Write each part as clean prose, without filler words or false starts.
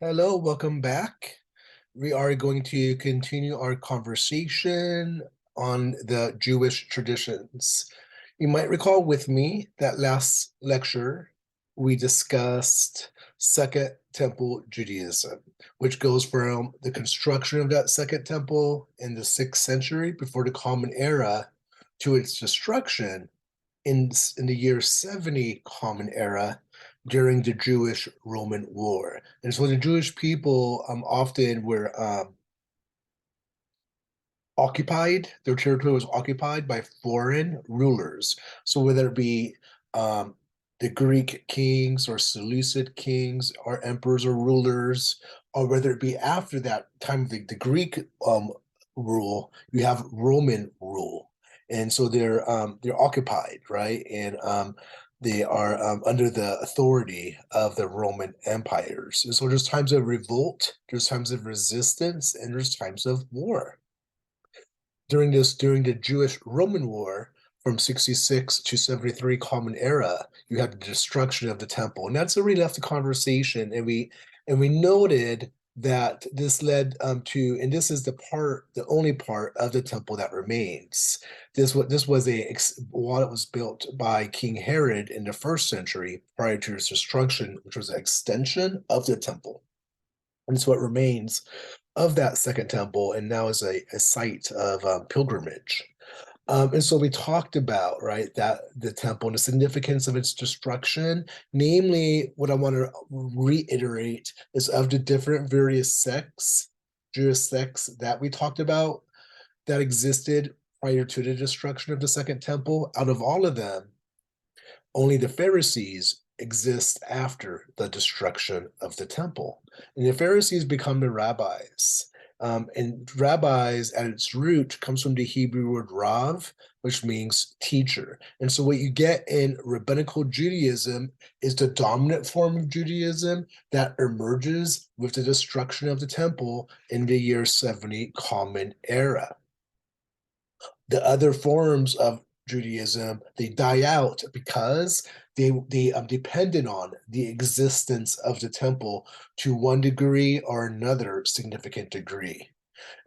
Hello, welcome back. We are going to continue our conversation on the Jewish traditions. You might recall with me that last lecture we discussed Second Temple Judaism, which goes from the construction of that Second Temple in the 6th century before the Common Era to its destruction in the year 70 Common Era during the Jewish Roman War. And so the Jewish people often were occupied, their territory was occupied by foreign rulers. So whether it be um, the Greek kings or Seleucid kings or emperors or rulers, or whether it be after that time of the Greek rule, you have Roman rule. And so they're occupied, right? And they are under the authority of the Roman empires. And so there's times of revolt, there's times of resistance, and there's times of war during the Jewish Roman War from 66 to 73 Common Era, you had the destruction of the temple. And that's where we left the conversation. And we noted that this led to, and this is the only part of the temple that remains. This was while it was built by King Herod in the 1st century prior to its destruction, which was an extension of the temple. And so it remains of that second temple and now is a site of pilgrimage. And so we talked about, right, that the temple and the significance of its destruction. Namely, what I want to reiterate is of the different various sects, Jewish sects that we talked about that existed prior to the destruction of the second temple. Out of all of them, only the Pharisees exist after the destruction of the temple. And the Pharisees become the rabbis. And rabbis at its root comes from the Hebrew word rav, which means teacher. And so what you get in Rabbinical Judaism is the dominant form of Judaism that emerges with the destruction of the temple in the year 70 Common Era. The other forms of Judaism, they die out because they depended on the existence of the temple to one degree or another significant degree.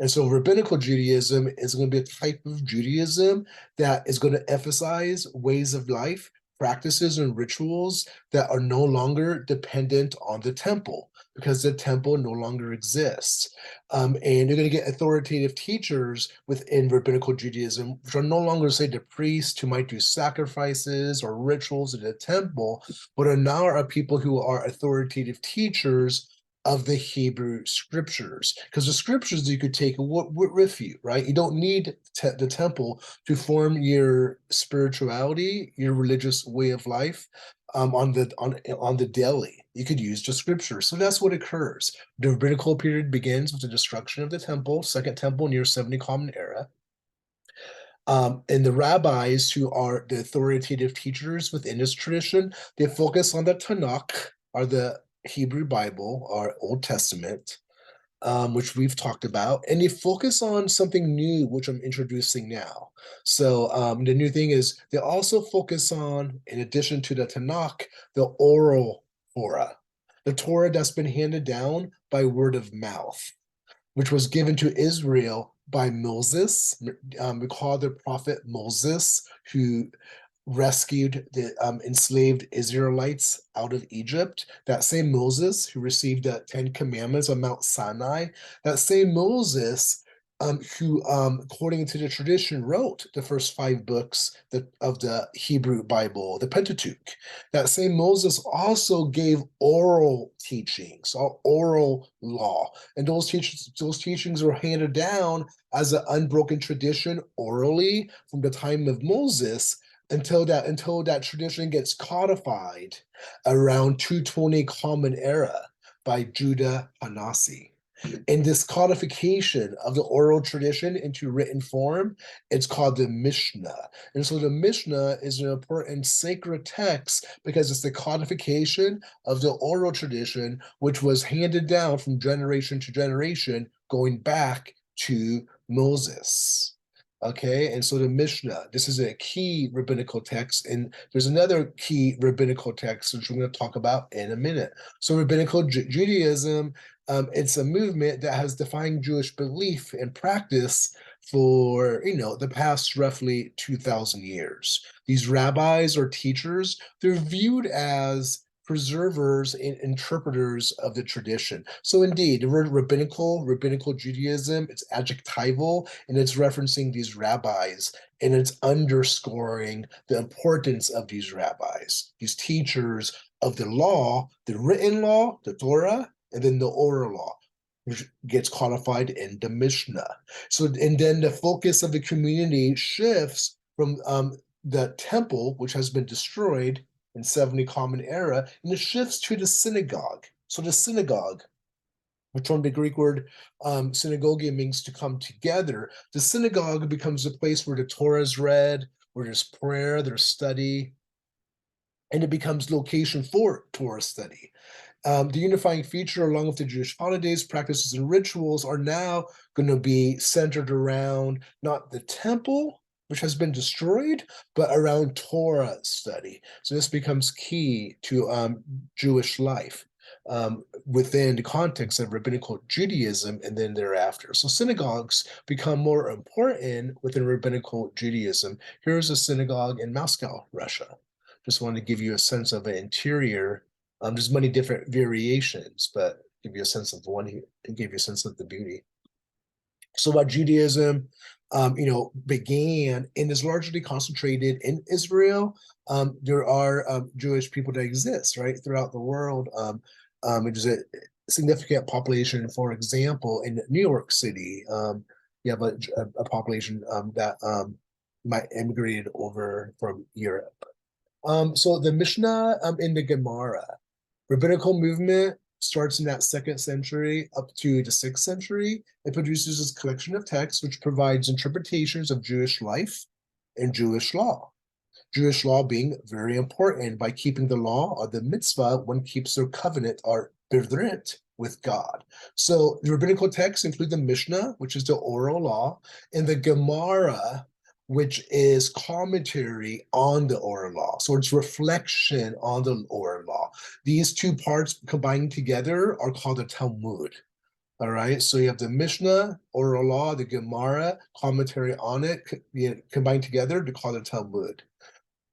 And so rabbinical Judaism is going to be a type of Judaism that is going to emphasize ways of life, practices, and rituals that are no longer dependent on the temple because the temple no longer exists. And you're going to get authoritative teachers within rabbinical Judaism, which are no longer, say, the priests who might do sacrifices or rituals in the temple, but are now are people who are authoritative teachers of the Hebrew scriptures, because the scriptures you could take with you, right? You don't need the temple to form your spirituality, your religious way of life on the daily. You could use the scriptures. So that's what occurs. The rabbinical period begins with the destruction of the temple, second temple near 70 Common Era. And the rabbis, who are the authoritative teachers within this tradition, they focus on the Tanakh, or the Hebrew Bible, or Old Testament, which we've talked about, and they focus on something new, which I'm introducing now. So the new thing is they also focus on, in addition to the Tanakh, the oral Torah, the Torah that's been handed down by word of mouth, which was given to Israel by Moses. We call the prophet Moses, who rescued the enslaved Israelites out of Egypt. That same Moses who received the 10 Commandments on Mount Sinai, that same Moses who, according to the tradition, wrote the first 5 books of the Hebrew Bible, the Pentateuch. That same Moses also gave oral teachings, or oral law, and those teachings were handed down as an unbroken tradition orally from the time of Moses until that tradition gets codified around 220 Common Era by Judah Hanasi. In this codification of the oral tradition into written form, it's called the Mishnah. And so the Mishnah is an important sacred text because it's the codification of the oral tradition, which was handed down from generation to generation, going back to Moses. Okay, and so the Mishnah, this is a key rabbinical text, and there's another key rabbinical text which we're going to talk about in a minute. So rabbinical Judaism, it's a movement that has defined Jewish belief and practice for, the past roughly 2,000 years. These rabbis or teachers, they're viewed as preservers and interpreters of the tradition. So indeed, the word rabbinical Judaism, it's adjectival, and it's referencing these rabbis, and it's underscoring the importance of these rabbis, these teachers of the law, the written law, the Torah, and then the oral law, which gets codified in the Mishnah. So, and then the focus of the community shifts from the temple, which has been destroyed in 70 Common Era, and it shifts to the synagogue. So the synagogue, which from the Greek word synagogia means to come together, the synagogue becomes a place where the Torah is read, where there's prayer, there's study, and it becomes location for Torah study. The unifying feature, along with the Jewish holidays, practices, and rituals, are now going to be centered around not the temple, which has been destroyed, but around Torah study. So this becomes key to Jewish life within the context of rabbinical Judaism and then thereafter. So synagogues become more important within rabbinical Judaism. Here's a synagogue in Moscow, Russia. Just wanted to give you a sense of an interior. There's many different variations, but give you a sense of one here and give you a sense of the beauty. So what Judaism, began and is largely concentrated in Israel. There are Jewish people that exist right throughout the world. There's a significant population, for example, in New York City. You have a population that might immigrated over from Europe. So the Mishnah in the Gemara, rabbinical movement starts in that 2nd century up to the 6th century. It produces this collection of texts which provides interpretations of Jewish life and Jewish law. Jewish law being very important. By keeping the law or the mitzvah, one keeps their covenant or brit with God. So the rabbinical texts include the Mishnah, which is the oral law, and the Gemara, which is commentary on the oral law. So it's reflection on the oral law. These two parts combined together are called the Talmud. All right, so you have the Mishnah, oral law, the Gemara, commentary on it, combined together to call the Talmud.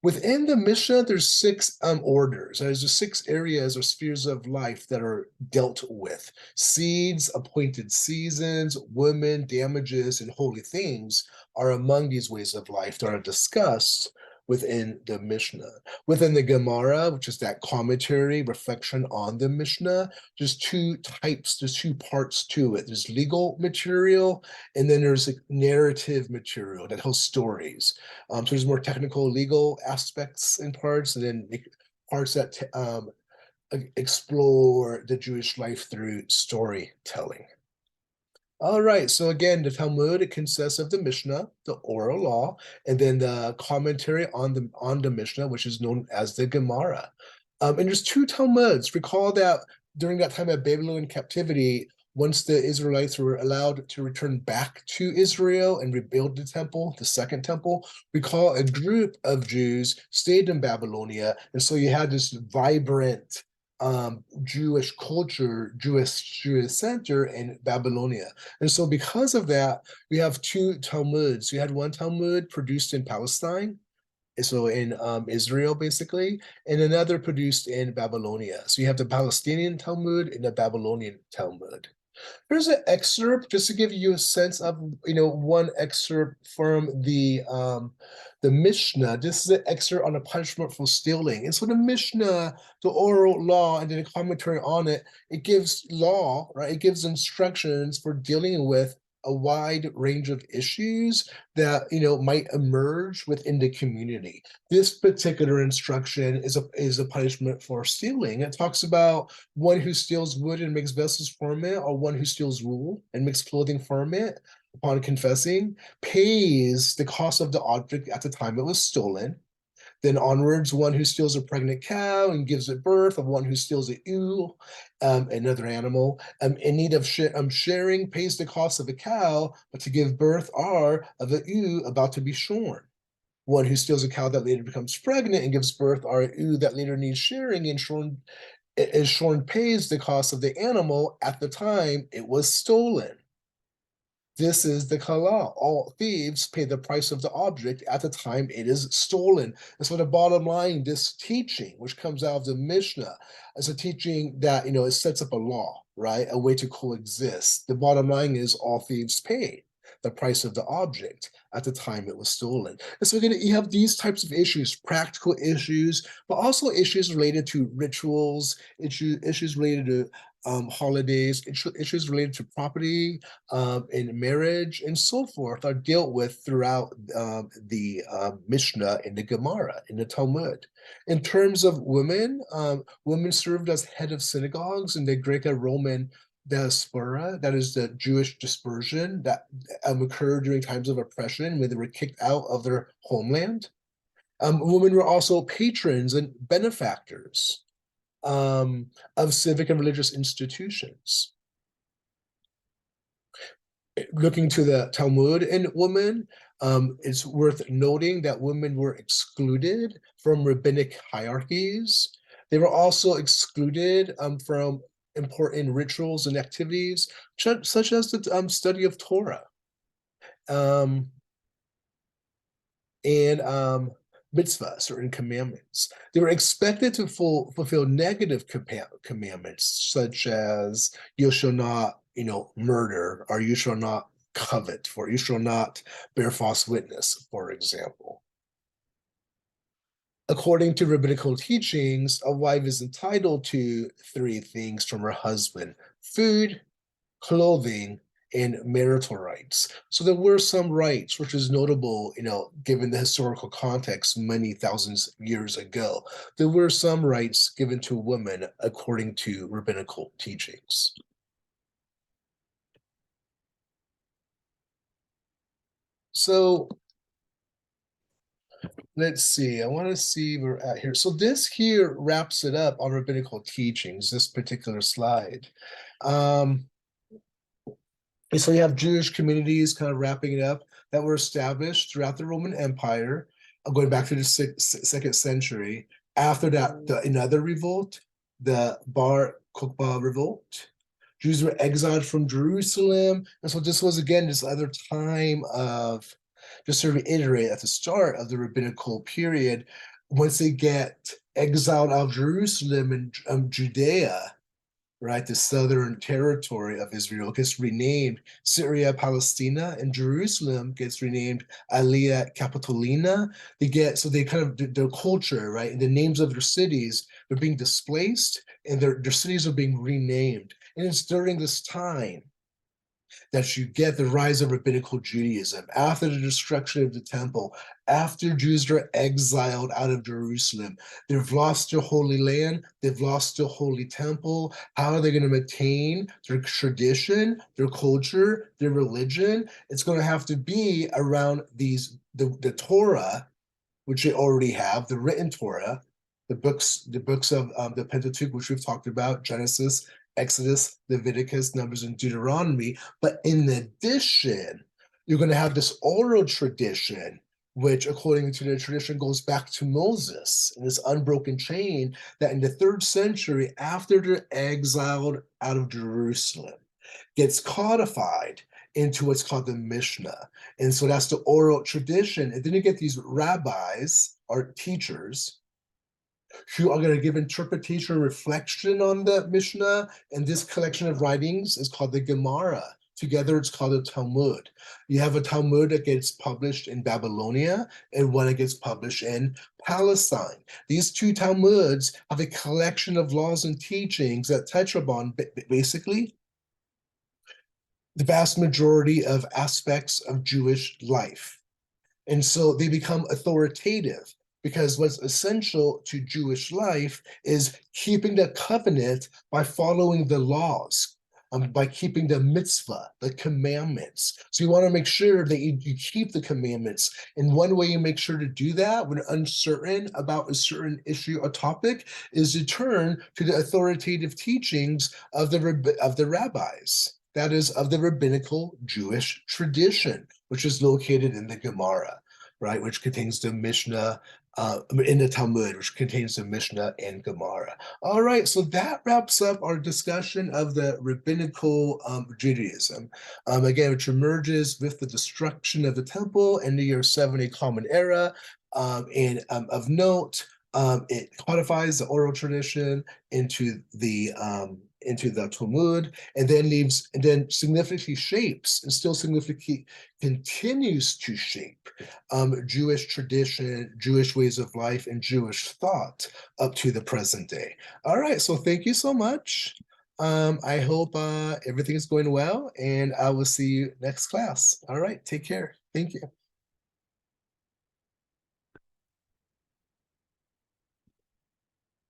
Within the Mishnah, there's 6 orders. There's the 6 areas or spheres of life that are dealt with. Seeds, appointed seasons, women, damages, and holy things are among these ways of life that are discussed within the Mishnah. Within the Gemara, which is that commentary, reflection on the Mishnah, there's 2 types, there's 2 parts to it. There's legal material, and then there's narrative material that tells stories. So there's more technical legal aspects and parts, and then parts that explore the Jewish life through storytelling. All right, so again, the Talmud, it consists of the Mishnah, the oral law, and then the commentary on the Mishnah, which is known as the Gemara. And there's 2 Talmuds. Recall that during that time of Babylonian captivity, once the Israelites were allowed to return back to Israel and rebuild the temple, the 2nd temple, recall a group of Jews stayed in Babylonia, and so you had this vibrant Jewish culture, Jewish center in Babylonia. And so because of that, we have 2 Talmuds. We had one Talmud produced in Palestine, so in Israel, basically, and another produced in Babylonia. So you have the Palestinian Talmud and the Babylonian Talmud. Here's an excerpt just to give you a sense of, one excerpt from the Mishnah. This is an excerpt on a punishment for stealing. And so the Mishnah, the oral law, and then a commentary on it, it gives law, right? It gives instructions for dealing with a wide range of issues that might emerge within the community. This particular instruction is a punishment for stealing. It talks about one who steals wood and makes vessels from it, or one who steals wool and makes clothing from it, upon confessing, pays the cost of the object at the time it was stolen. Then onwards, one who steals a pregnant cow and gives it birth, of one who steals a ewe, another animal, in need of sharing, pays the cost of a cow, but to give birth are of a ewe about to be shorn. One who steals a cow that later becomes pregnant and gives birth are a ewe that later needs sharing and shorn pays the cost of the animal at the time it was stolen. This is the kala. All thieves pay the price of the object at the time it is stolen. And so the bottom line, this teaching, which comes out of the Mishnah, is a teaching that, it sets up a law, right? A way to coexist. The bottom line is all thieves pay the price of the object at the time it was stolen. And so again, you have these types of issues, practical issues, but also issues related to rituals, issues related to holidays, issues related to property, in marriage, and so forth are dealt with throughout the Mishnah and the Gemara, in the Talmud. In terms of women, women served as head of synagogues in the Greco-Roman diaspora, that is the Jewish dispersion that occurred during times of oppression when they were kicked out of their homeland. Women were also patrons and benefactors of civic and religious institutions. Looking to the Talmud and women, it's worth noting that women were excluded from rabbinic hierarchies. They were also excluded from important rituals and activities, such as the study of Torah and mitzvah, certain commandments. They were expected to fulfill negative commandments, such as you shall not, murder, or you shall not covet, or you shall not bear false witness, for example. According to rabbinical teachings, a wife is entitled to three things from her husband: food, clothing, and marital rights. So there were some rights, which is notable, given the historical context many thousands of years ago. There were some rights given to women according to rabbinical teachings. So let's see, I want to see where we're at here. So this here wraps it up on rabbinical teachings, this particular slide. And so you have Jewish communities, kind of wrapping it up, that were established throughout the Roman Empire, going back to the second century. After that, another revolt, the Bar Kokhba revolt. Jews were exiled from Jerusalem. And so this was, again, this other time of, just to reiterate, at the start of the rabbinical period, once they get exiled out of Jerusalem and Judea, right, the southern territory of Israel gets renamed Syria Palestina, and Jerusalem gets renamed Aelia Capitolina. They kind of, their culture, right, and the names of their cities, they're being displaced, and their cities are being renamed. And it's during this time that you get the rise of rabbinical Judaism after the destruction of the temple, after Jews are exiled out of Jerusalem. They've lost their holy land, they've lost their holy temple. How are they going to maintain their tradition, their culture, their religion? It's going to have to be around the Torah, which they already have, the written Torah, the books of the Pentateuch, which we've talked about, Genesis, Exodus, Leviticus, Numbers, and Deuteronomy. But in addition, you're going to have this oral tradition, which, according to the tradition, goes back to Moses and this unbroken chain that in the 3rd century, after they're exiled out of Jerusalem, gets codified into what's called the Mishnah. And so that's the oral tradition. And then you get these rabbis or teachers who are going to give interpretation reflection on the Mishnah, and this collection of writings is called the Gemara. Together, it's called the Talmud. You have a Talmud that gets published in Babylonia and one that gets published in Palestine. These two Talmuds have a collection of laws and teachings that touch upon, basically, the vast majority of aspects of Jewish life. And so they become authoritative, because what's essential to Jewish life is keeping the covenant by following the laws. by keeping the mitzvah, the commandments. So you want to make sure that you keep the commandments. And one way you make sure to do that when uncertain about a certain issue or topic is to turn to the authoritative teachings of the rabbis. That is, of the rabbinical Jewish tradition, which is located in the Gemara, right, which contains the Mishnah, in the Talmud, which contains the Mishnah and Gemara. All right, so that wraps up our discussion of the rabbinical Judaism. Again, which emerges with the destruction of the temple in the year 70 Common Era. And of note, it codifies the oral tradition into the Talmud, and then significantly shapes and still significantly continues to shape Jewish tradition, Jewish ways of life, and Jewish thought up to the present day. All right, so thank you so much. I hope everything is going well, and I will see you next class. All right, take care. Thank you.